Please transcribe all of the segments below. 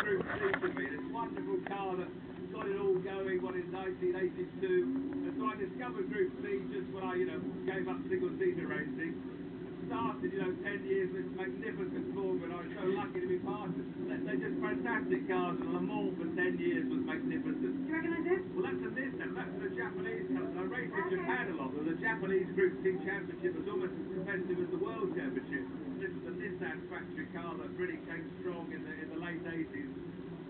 Group C to me. This wonderful car that got it all going, what, in 1982. And so I discovered Group C just when I, gave up single-seater racing. Started, 10 years with this magnificent formula. I was so lucky to be part of it. They're just fantastic cars, and Le Mans for 10 years was magnificent. Do you recognise this? Well, that's a Nissan. That's the Japanese cars. I raced in Japan a lot. The Japanese Group C Championship was almost as competitive as the World Championship. This was a Nissan factory car that really came strong in the late 80s.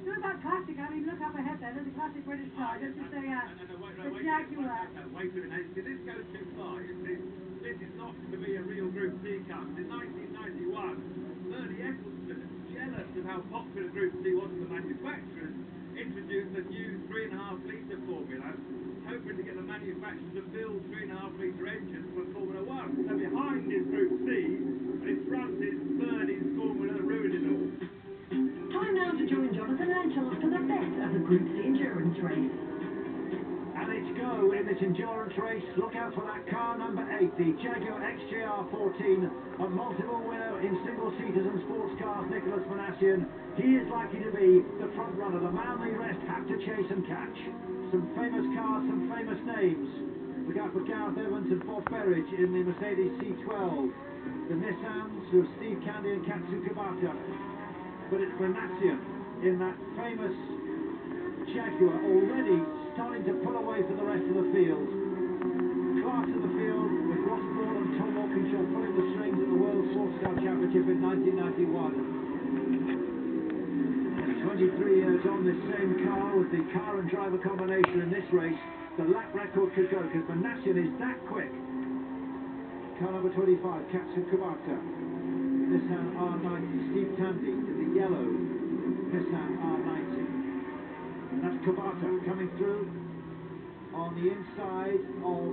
What about classic? I mean, look up ahead there. There's a classic British car. Just to say, the Jaguar. Wait a minute. This goes too far. This is not to be a real Group C car. In 1991, Bernie Eccleston, jealous of how popular Group C was with the manufacturers, introduced a new 3.5-litre formula, hoping to get the manufacturers to build 3.5-litre engines for Formula 1. So behind is Group C, and in front is Bernie's Formula that ruined it all. Time now to join Jonathan and Charles for the best of the Group C endurance race. And it's go in this endurance race. Look out for that car number 8, the Jaguar XJR14, a multiple winner in single-seaters and sports cars, Nicholas Manassian. He is likely to be the front runner. The man the rest have to chase and catch. Some famous cars, some famous names. Look out for Gareth Evans and Bob Berridge in the Mercedes C12. The Nissans with Steve Candy and Katsu Kubota. But it's Manassian in that famous Jaguar already starting to pull away from the rest of the field. Class of the field with Ross Brawl and Tom Walkinshaw pulling the strings at the World Sports Car Championship in 1991. 23 years on this same car with the car and driver combination in this race. The lap record could go because Manassian is that quick. Car number 25, Katsu Kubota. Nissan R90, Steve Tandy in the yellow Nissan R90. And that's Kubota coming through on the inside of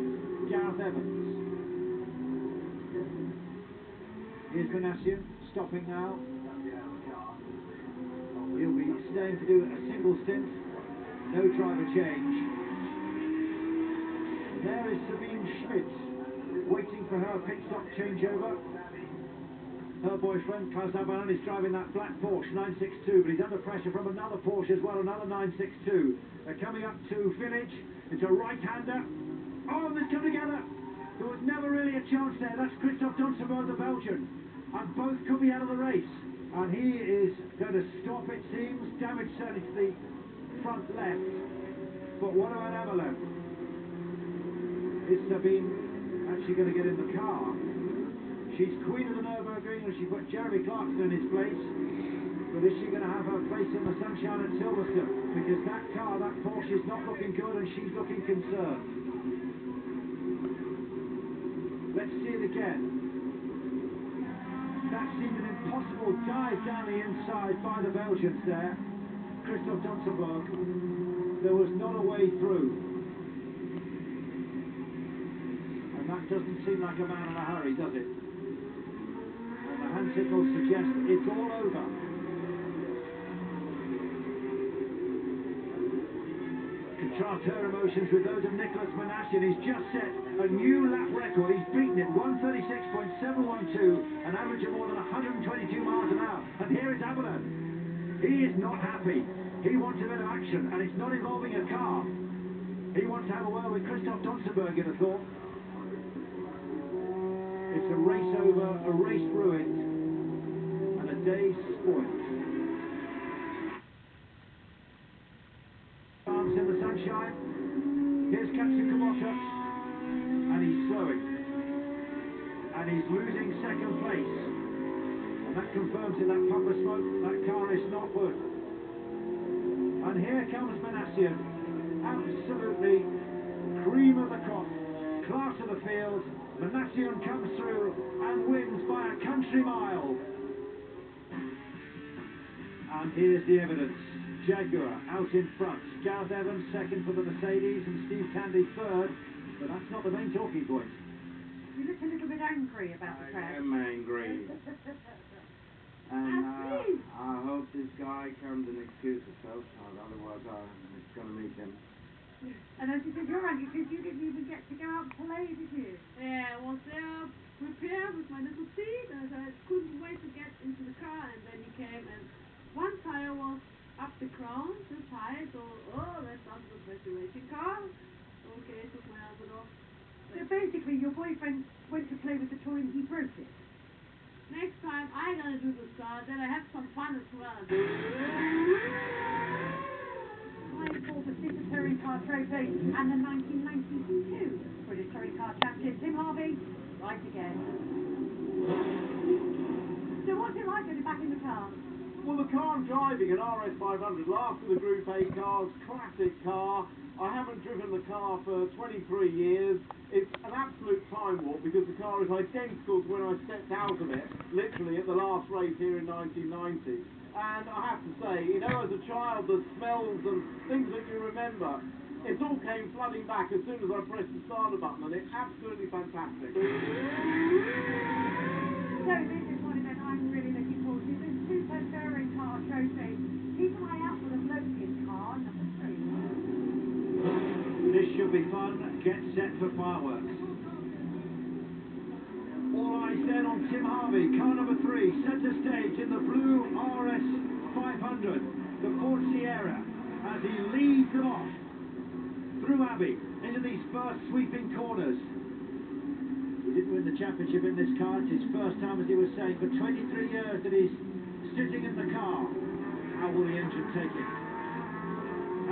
Gareth Evans. Here's Manassian stopping now. He'll be staying to do a single stint, no driver change. There is Sabine Schmidt waiting for her pit stop changeover. Her boyfriend, Klaus Aban, is driving that black Porsche 962, but he's under pressure from another Porsche as well, another 962. They're coming up to Village. It's a right-hander. Oh, they've come together. There was never really a chance there. That's Christophe Donsenberg, the Belgian. And both could be out of the race. And he is going to stop, it seems. Damage certainly to the front left. But what about Amelin? Is Sabine actually going to get in the car? She's queen of the Nürburgring, and she put Jeremy Clarkson in his place. But is she going to have her place in the sunshine at Silverstone? Because that car, that Porsche, is not looking good, and she's looking concerned. Let's see it again. That seemed an impossible dive down the inside by the Belgians there. Christophe Donsenberg. There was not a way through. And that doesn't seem like a man in a hurry, does it? The hand signals suggest it's all over. Contrast her emotions with those of Nicholas Manassian. He's just set a new lap record. He's beaten it, 136.712, an average of more than 122 miles an hour. And here is Amelin. He is not happy. He wants a bit of action, and it's not involving a car. He wants to have a word with Christophe Donsenberg, you'd have thought. It's a race over, a race ruined, and a day spoiled. Arms in the sunshine. Here's Katsu Kubota, and he's slowing. And he's losing second place. And that confirms in that puff of smoke, that car is not good. And here comes Manassian. Absolutely cream of the crop, class of the field. Manassian comes through and wins by a country mile. And here's the evidence. Jaguar out in front. Gareth Evans second for the Mercedes and Steve Tandy third. But that's not the main talking point. You look a little bit angry about the crash. I am angry. And I hope this guy comes and excuses himself, otherwise I'm going to meet him. And as you said, you're angry because you didn't even get to go out and play, did you? Yeah, I was there prepared with my little seat, and I couldn't wait to get into the car, and then he came, and one tire was thought, oh, that sounds like a racing car. Okay, took my helmet off. So basically, your boyfriend went to play with the toy and he broke it. Next time I'm gonna do this car, then I have some fun as well. Time for the Super Touring Car Trophy and the 1992 British Touring Car Champion, Tim Harvey, right again. So what's it like getting back in the car? Well, the car I'm driving, an RS500, last of the Group A cars, classic car. I haven't driven the car for 23 years. It's an absolute time warp because the car is identical to when I stepped out of it, literally at the last race here in 1990. And I have to say, you know, as a child, the smells and things that you remember, it all came flooding back as soon as I pressed the starter button, and it's absolutely fantastic. So this is one event I'm really looking forward to, the Super Touring Car Trophy. Keep an eye out for the bloke in car number 3. This should be fun. Get set for fireworks. All eyes then on Tim Harvey, car number 3, centre stage in the blue RS500, the Ford Sierra, as he leads them off through Abbey into these first sweeping corners. He didn't win the championship in this car. It's his first time, as he was saying, for 23 years that he's sitting in the car. How will the engine take it?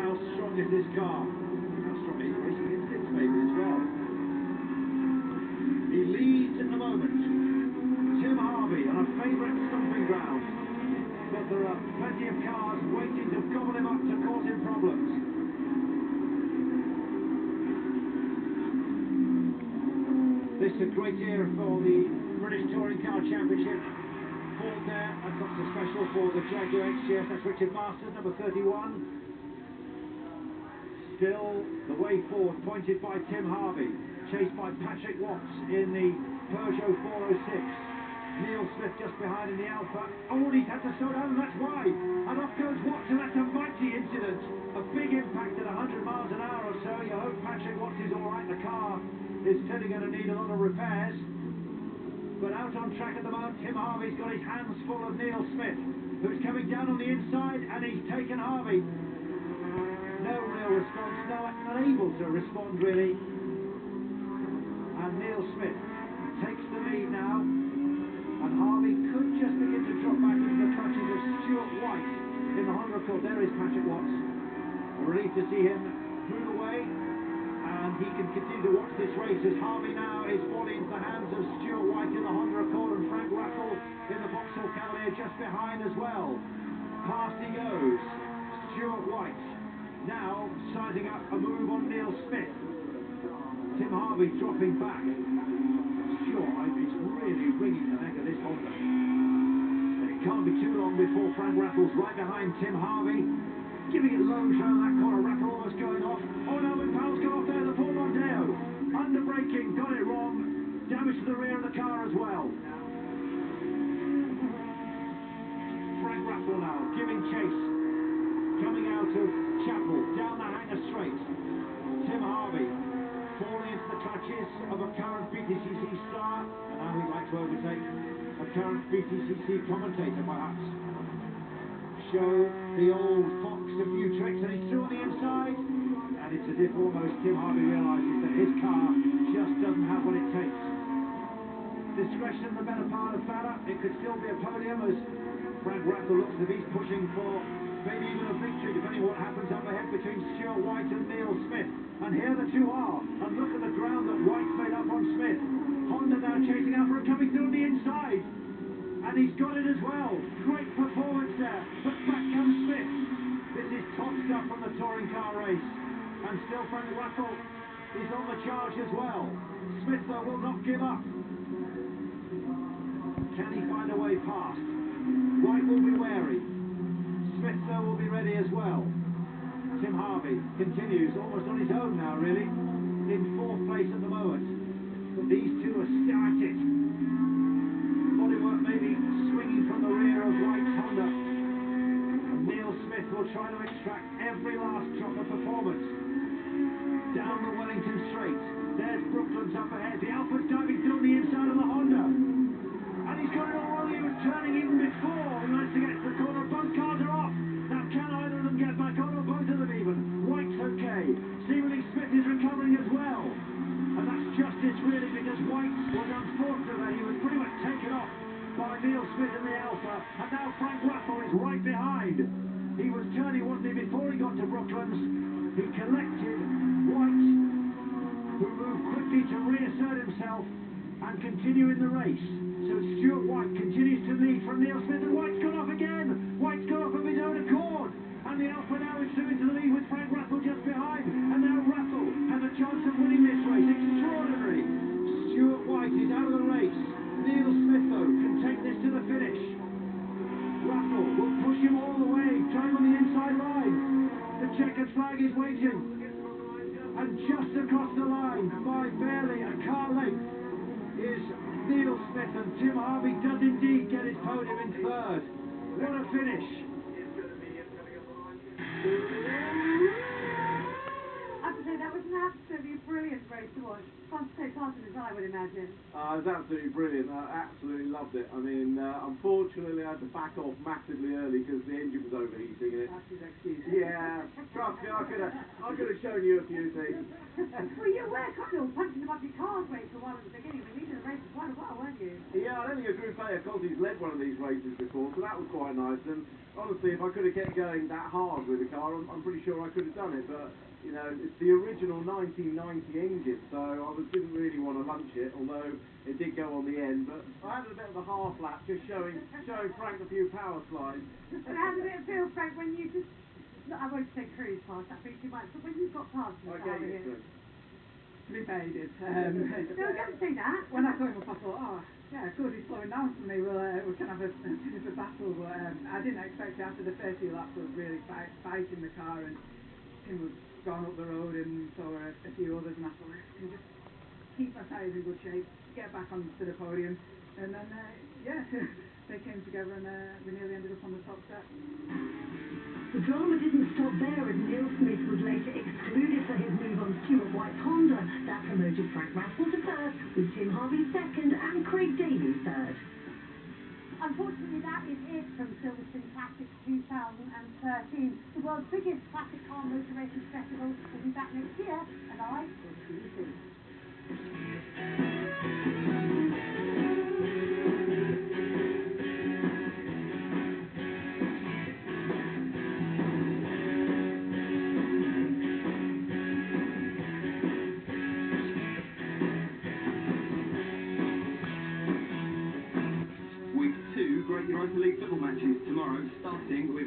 How strong is this car? How strong is racing instincts maybe as well? He leads at the moment. Tim Harvey on a favourite stomping ground. But there are plenty of cars waiting to gobble him up to cause him problems. This is a great year for the British Touring Car Championship. Ford there, that's not so special for the Jaguar XJS, that's Richard Masters, number 31. Still the way forward, pointed by Tim Harvey, chased by Patrick Watts in the Peugeot 406. Neil Smith just behind in the Alpha. Oh, and he's had to slow down, and that's why. And off goes Watts, and that's a mighty incident. A big impact at 100 miles an hour or so. You hope Patrick Watts is all right. The car is clearly going to need a lot of repairs. But out on track at the moment, Tim Harvey's got his hands full of Neil Smith, who's coming down on the inside, and he's taken Harvey. No real response, unable to respond really. And Neil Smith takes the lead now, and Harvey could just begin to drop back into the clutches of Stuart White in the Honda Accord. There is Patrick Watts. A relief to see him move away, and he can continue to watch this race as Harvey now is falling into the hands of Stuart White in the Honda Accord, and Frank Raffle in the Vauxhall Cavalier just behind as well. Past he goes, Stuart White. Now sizing up a move on Neil Smith. Tim Harvey dropping back. Stuart White is really wringing the neck of this Honda. And it can't be too long before Frank Raffle's right behind Tim Harvey. Giving it low around that corner. Raffle almost going off. Oh no, but Powell's got off there. The Ford Mondeo. Under braking, got it wrong. Damage to the rear of the car as well. Frank Raffle now giving chase. Coming out of Chapel, down the hanger straight. Tim Harvey falling into the clutches of a current BTCC star, and now he'd like to overtake a current BTCC commentator perhaps. Show the old fox a few tricks, and he's through on the inside, and it's as if almost Tim Harvey realises that his car just doesn't have what it takes. Discretion the better part of Fowler. It could still be a podium as Frank Raffle looks as if he's pushing for maybe even a victory, depending on what happens up ahead between Stuart White and Neil Smith. And here the two are. And look at the ground that White's made up on Smith. Honda now chasing after him, coming through on the inside. And he's got it as well. Great performance there. But back comes Smith. This is top stuff from the touring car race. And still Frank Raffle is on the charge as well. Smith, though, will not give up. Can he find a way past? White will be wary. Smith, though, will be ready as well. Tim Harvey continues almost on his own now, really, in 4th place at the moment. But these two are still at it. Bodywork maybe swinging from the rear of White's Honda. And Neil Smith will try to extract every last drop of performance. Down the Wellington Straight. There's Brooklands up ahead. The Alpha's diving through the inside of the Honda. And he's got it all wrong. He was turning even before he managed to get to the corner. Both cars are off. Now, can either of them get back on, or both of them even? Frank Raffle is right behind. He was turning, wasn't he, before he got to Brooklands. He collected White, who moved quickly to reassert himself and continue in the race. So Stuart White continues to lead from Neil Smith, and White's gone off again. White's gone off of his own accord. And the Alpha now is through into the lead with Frank Raffle just behind. And now Raffle has a chance of winning this race. Extraordinary. Stuart White is out of the race. Neil Smith, though, can take this to the finish. Raffle will push him all the way, trying on the inside line. The checkered flag is waiting. And just across the line, by barely a car length, is Neil Smith, and Tim Harvey does indeed get his podium in third. What a finish. I have to say, that was an absolutely brilliant race to watch. Fun to take part in, as I would imagine. It was absolutely brilliant. I absolutely loved it. I mean, unfortunately, I had to back off massively early because the engine was overheating. And That's his excuse. yeah, trust me, I could have shown you a few things. Well, you were kind of punching above your car's weight for a while at the beginning. We leading the race for quite a while, weren't you? Yeah, I don't think a Group A of Cossy's led one of these races before, so that was quite nice. And honestly, if I could have kept going that hard with the car, I'm pretty sure I could have done it. But you know, it's the original 1990 engine, so I didn't really want to lunch it, although it did go on the end. But I had a bit of a half lap, just showing Frank a few power slides. And how did it feel, Frank, when you just... Look, I won't say cruise past, that being too much, but when you got past the car Okay, here... To be fair, he did. No, don't say that. When I saw him up, I thought, oh, yeah, good, he's slowing down for me. We can have a bit of a battle, but I didn't expect it. After the first few laps, I was really fighting the car, and Tim was gone up the road and saw a few others, and I thought, I can just keep my tyres in good shape, get back onto the podium, and then, yeah, they came together, and we nearly ended up on the top step. The drama didn't stop there, as Neil Smith was later excluded for his move on Stuart White's Honda. That promoted Frank Raffle to first, with Tim Harvey second and Craig Davies third. Unfortunately, that is it from Silverstone Classics 2013, the world's biggest classic car motor racing festival. We'll be back next year, and I will see you soon. Week 2 Great Europa League football matches tomorrow, starting with